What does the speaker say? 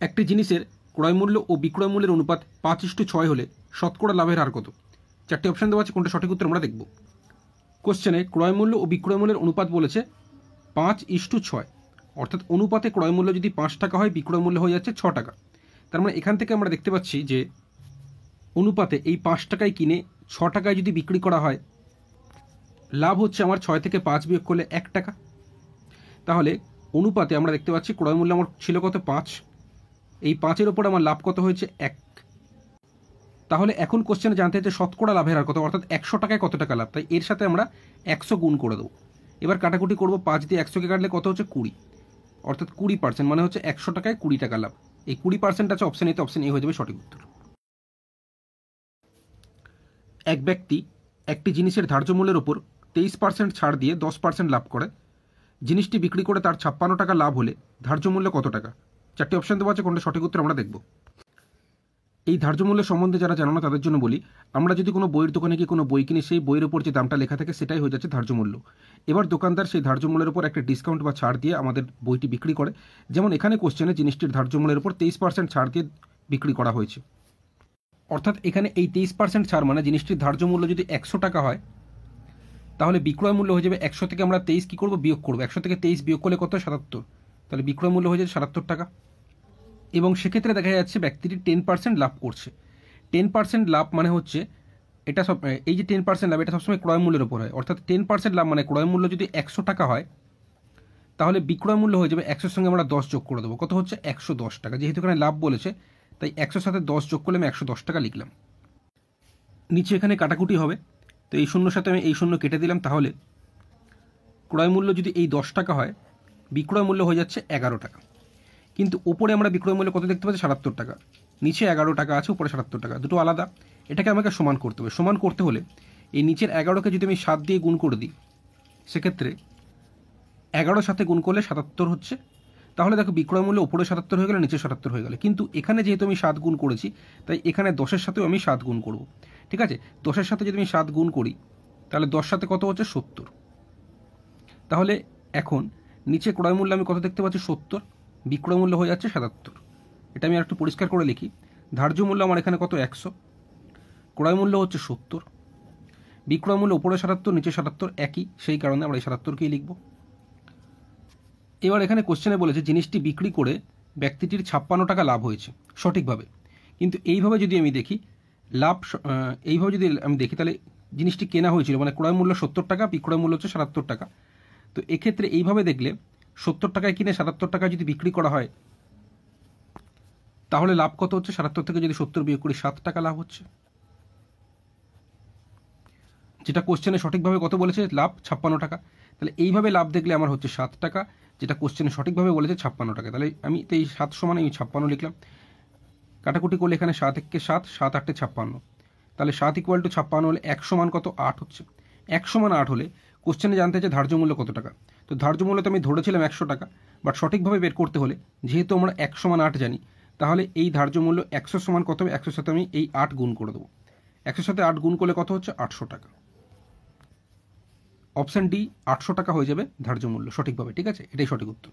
একটি জিনিসের ক্রয় মূল্য ও বিক্রয় মূল্যের অনুপাত 5:6 হলে শতকরা লাভের হার কত? চারটি অপশন দেওয়া আছে, কোনটা সঠিক উত্তর আমরা দেখব। কোশ্চেনে ক্রয় মূল্য ও বিক্রয় মূল্যের অনুপাত বলেছে 5:6, অর্থাৎ অনুপাতে ক্রয় মূল্য যদি 5 টাকা হয়, বিক্রয় মূল্য হয়ে যাচ্ছে 6 টাকা। তার মানে এখান থেকে আমরা দেখতে পাচ্ছি যে অনুপাতে এই 5 টাকায় কিনে 6 টাকায় যদি বিক্রি করা হয়, লাভ হচ্ছে আমার 6 থেকে 5 বিয়োগ করলে 1 টাকা। তাহলে অনুপাতে আমরা দেখতে পাচ্ছি ক্রয় মূল্য আমার ছিল কত? 5। এই 5-এর ওপর আমার লাভ কত হয়েছে? 1। তাহলে এখন কোশ্চেনে জানতে হচ্ছে শতকরা লাভের হার কত, অর্থাৎ 100 টাকায় কত টাকা লাভ। তাই এর সাথে আমরা 100 গুণ করে দেবো। এবার কাটাকুটি করবো, 5 দিয়ে 100কে কাটলে কত হচ্ছে? 20, অর্থাৎ 20%, মানে হচ্ছে 100 টাকায় 20 টাকা লাভ। এই 20% আছে অপশন এতে, অপশন এ হয়ে যাবে সঠিক উত্তর। এক ব্যক্তি একটি জিনিসের ধার্য মূল্যের ওপর 23% ছাড় দিয়ে 10% লাভ করে। জিনিসটি বিক্রি করে তার 56 টাকা লাভ হলে ধার্য মূল্য কত টাকা? চারটি অপশন দেওয়া আছে, কোনটা সঠিক উত্তর আমরা দেখব। এই ধার্য মূল্য সম্বন্ধে যারা জানো না তাদের জন্য বলি, আমরা যদি কোনো বইয়ের দোকানে গিয়ে কোনো বই কিনি, সেই বইয়ের উপর যে দামটা লেখা থাকে সেটাই হয়ে যাচ্ছে ধার্য মূল্য। এবার দোকানদার সেই ধার্য মূল্যের উপর একটা ডিসকাউন্ট বা ছাড় দিয়ে আমাদের বইটি বিক্রি করে। যেমন এখানে কোশ্চেনে জিনিসটির ধার্য মূল্যের উপর 23% ছাড় দিয়ে বিক্রি করা হয়েছে, অর্থাৎ এখানে এই 23% ছাড় মানে জিনিসটির ধার্য মূল্য যদি 100 টাকা হয়, তাহলে বিক্রয় মূল্য হয়ে যাবে 100 থেকে আমরা 23 কী করবো? বিয়োগ করবো। 100 থেকে 23 বিয়োগ করলে কত? 77। তাহলে বিক্রয় মূল্য হয়ে যাবে 77 টাকা। এবং সেক্ষেত্রে দেখা যাচ্ছে ব্যক্তিটি 10% লাভ করছে। 10% লাভ মানে হচ্ছে এটা সব, এই যে 10% লাভ এটা সবসময় ক্রয় মূল্যের উপর হয়, অর্থাৎ 10% লাভ মানে ক্রয় মূল্য যদি 100 টাকা হয়, তাহলে বিক্রয় মূল্য হয়ে যাবে 100-র সঙ্গে আমরা 10 যোগ করে দেবো। কত হচ্ছে? 110 টাকা। যেহেতু এখানে লাভ বলেছে, তাই 100-র সাথে 10 যোগ করলে আমি 110 টাকা লিখলাম। নিচে এখানে কাটাকুটি হবে, তো এই শূন্যর সাথে আমি এই শূন্য কেটে দিলাম। তাহলে ক্রয় মূল্য যদি এই 10 টাকা হয়, বিক্রয় মূল্য হয়ে যাচ্ছে 11 টাকা। কিন্তু উপরে আমরা বিক্রয় মূল্য কত দেখতে পাচ্ছি? 77 টাকা। নিচে 11 টাকা আছে, উপরে 77 টাকা, দুটো আলাদা। এটাকে আমাকে সমান করতে হবে। সমান করতে হলে এই নিচের 11কে যদি আমি 7 দিয়ে গুণ করে দিই, সেক্ষেত্রে 11 সাথে গুণ করলে 77 হচ্ছে। তাহলে দেখো বিক্রয় মূল্য উপরে 77 হয়ে গেল, নিচে 77 হয়ে গেল। কিন্তু এখানে যেহেতু আমি 7 গুণ করেছি, তাই এখানে 10-এর সাথেও আমি 7 গুণ করব। ঠিক আছে, 10-এর সাথে যদি আমি 7 গুণ করি, তাহলে 10 সাথে কত হচ্ছে? 70। তাহলে এখন নিচে ক্রয় মূল্য আমি কত দেখতে পাচ্ছি? 70, বিক্রয় মূল্য হয়ে যাচ্ছে 77। এটা আমি আর একটু পরিষ্কার করে লিখি। ধার্য মূল্য আমার এখানে কত? 100, ক্রয় মূল্য হচ্ছে 70, বিক্রয় মূল্য উপরে 77, নিচে 77, একই, সেই কারণে আমরা এই 77কেই লিখব। এবার এখানে কোশ্চেনে বলেছে জিনিসটি বিক্রি করে ব্যক্তিটির 56 টাকা লাভ হয়েছে সঠিকভাবে। কিন্তু এইভাবে যদি আমি দেখি লাভ, এইভাবে যদি আমি দেখি, তাহলে জিনিসটি কেনা হয়েছিল, মানে ক্রয় মূল্য 70 টাকা, বিক্রয় মূল্য হচ্ছে 77 টাকা। তো এক্ষেত্রে এইভাবে দেখলে 70 টাকায় কিনে 77 টাকায় যদি বিক্রি করা হয়, তাহলে লাভ কত হচ্ছে? 77 থেকে যদি 70 বিয়োগ করি, 7 টাকা লাভ হচ্ছে। যেটা কোশ্চেনে সঠিকভাবে কত বলেছে? লাভ 56 টাকা। তাহলে এইভাবে লাভ দেখলে আমার হচ্ছে 7 টাকা, যেটা কোশ্চেনে সঠিকভাবে বলেছে 56 টাকা। তাহলে আমি তো এই 7 সমান আমি 56 লিখলাম। কাটাকুটি করলে এখানে 7 1 7, 7 8 56। তাহলে 7 = 56 হলে 1 সমান কত? 8 হচ্ছে। 1 সমান 8 হলে কোশ্চেনে জানতে চাই ধার্য মূল্য কত টাকা। তো ধার্য মূল্য তো আমি ধরেছিলাম 100 টাকা, বাট সঠিকভাবে বের করতে হলে যেহেতু আমরা 1 সমান 8 জানি, তাহলে এই ধার্য মূল্য 100 সমান কত হবে? 100-র সাথে আমি এই 8 গুণ করে দেবো। 100-র সাথে 8 গুণ করলে কত হচ্ছে? 800 টাকা। অপশন ডি 800 টাকা হয়ে যাবে ধার্য মূল্য সঠিকভাবে। ঠিক আছে, এটাই সঠিক উত্তর।